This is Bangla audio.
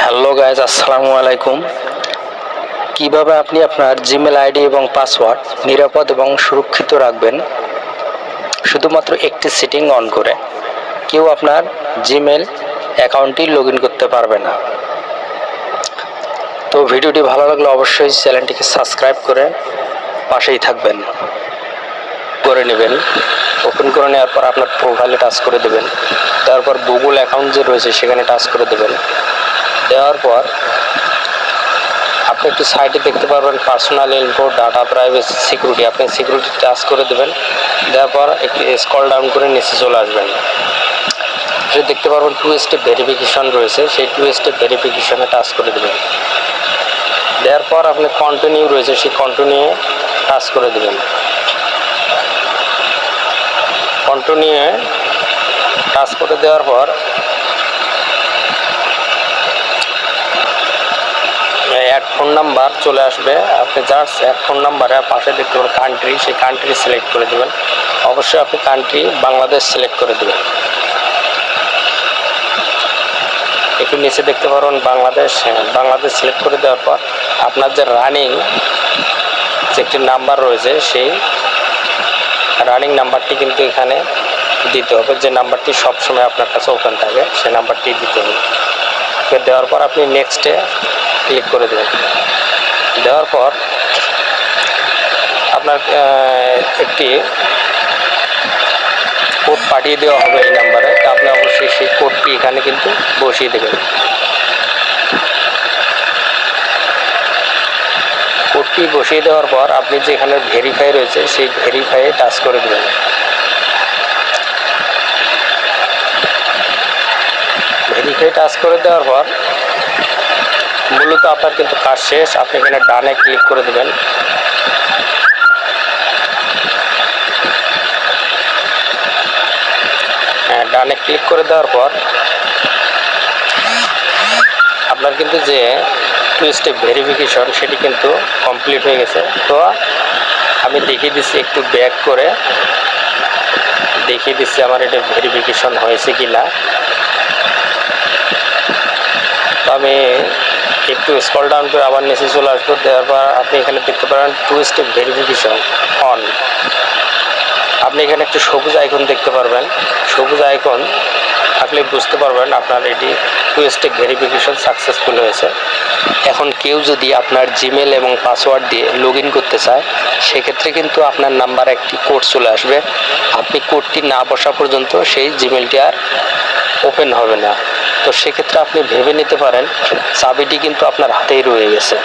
হ্যালো গাইজ, আসসালামু আলাইকুম। কিভাবে আপনি আপনার জিমেল আইডি এবং পাসওয়ার্ড নিরাপদ এবং সুরক্ষিত রাখবেন শুধুমাত্র একটি সেটিং অন করে। কেউ আপনার জিমেল অ্যাকাউন্টটি লগ ইন করতে পারবে না। তো ভিডিওটি ভালো লাগলে অবশ্যই চ্যানেলটিকে সাবস্ক্রাইব করে পাশেই থাকবেন। করে নেবেন। ওপেন করে নেওয়ার পর আপনার প্রোফাইলে টাচ করে দেবেন। তারপর গুগল অ্যাকাউন্ট যে রয়েছে সেখানে টাচ করে দেবেন। দেওয়ার পর আপনি একটি সাইটে দেখতে পারবেন personal info, data, privacy, security. আপনি সিকিউরিটি টাচ করে দেবেন। দেওয়ার পর একটু স্ক্রল ডাউন করে নিচে চলে আসবেন। দেখতে পারবেন 2 স্টেপ ভেরিফিকেশন রয়েছে, সেই 2 স্টেপ ভেরিফিকেশনে টাচ করে দেবেন। দেওয়ার পর আপনি কন্টিনিউ রয়েছে, সেই কন্টিনিউ টাচ করে দেবেন। কন্টিনিউ টাচ করে দেওয়ার পর অ্যাড ফোন নাম্বার চলে আসবে। আপনি জাস্ট অ্যাড ফোন নাম্বারে পাশে দেখতে পাবেন কান্ট্রি, সেই কান্ট্রি সিলেক্ট করে দেবেন। অবশ্যই আপনি কান্ট্রি বাংলাদেশ সিলেক্ট করে দেবেন। একটু নিচে দেখতে পারবেন বাংলাদেশ, বাংলাদেশ সিলেক্ট করে দেওয়ার পর আপনার যে রানিং যে একটি নাম্বার রয়েছে, সেই রানিং নাম্বারটি কিন্তু এখানে দিতে হবে। যে নাম্বারটি সবসময় আপনার কাছে ওপেন থাকে সেই নাম্বারটি দিতে হবে। দেওয়ার পর আপনি নেক্সটে ক্লিক করে দেবেন। দেওয়ার পর আপনার একটি কোড পাঠিয়ে দেওয়া হবে এই নাম্বারে। তা আপনি অবশ্যই সেই কোডটি এখানে কিন্তু বসিয়ে দেবেন। কোডটি বসিয়ে দেওয়ার পর আপনি যেখানে ভেরিফাই রয়েছে সেই ভেরিফাইয়ে টাচ করে দেবেন। ভেরিফাই টাচ করে দেওয়ার পর মূলত আপনার কিন্তু কাজ শেষ। আপনি এখানে ডানে ক্লিক করে দেবেন। ডানে ক্লিক করে দেওয়ার পর আপনার কিন্তু যে 2 স্টেপ ভেরিফিকেশন সেটি কিন্তু কমপ্লিট হয়ে গেছে। তো আমি দেখিয়ে দিচ্ছি, একটু ব্যাক করে দেখিয়ে দিচ্ছি আমার এটা ভেরিফিকেশন হয়েছে কি না। তো আমি একটু স্ক্রল ডাউন করে আবার নিচে চলে আসবো। দেওয়ার পর আপনি এখানে দেখতে পারেন 2 স্টেপ ভেরিফিকেশন অন। আপনি এখানে একটু সবুজ আইকন দেখতে পারবেন। সবুজ আইকন থাকলে বুঝতে পারবেন আপনার এটি 2 স্টেপ ভেরিফিকেশন সাকসেসফুল হয়েছে। এখন কেউ যদি আপনার জিমেল এবং পাসওয়ার্ড দিয়ে লগ ইন করতে চায়, সেক্ষেত্রে কিন্তু আপনার নাম্বারে একটি কোড চলে আসবে। আপনি কোডটি না বসা পর্যন্ত সেই জিমেলটি আর ওপেন হবে না। তো সেক্ষেত্রে আপনি ভেবে নিতে পারেন চাবিটি কিন্তু আপনার হাতেই রয়ে গেছে।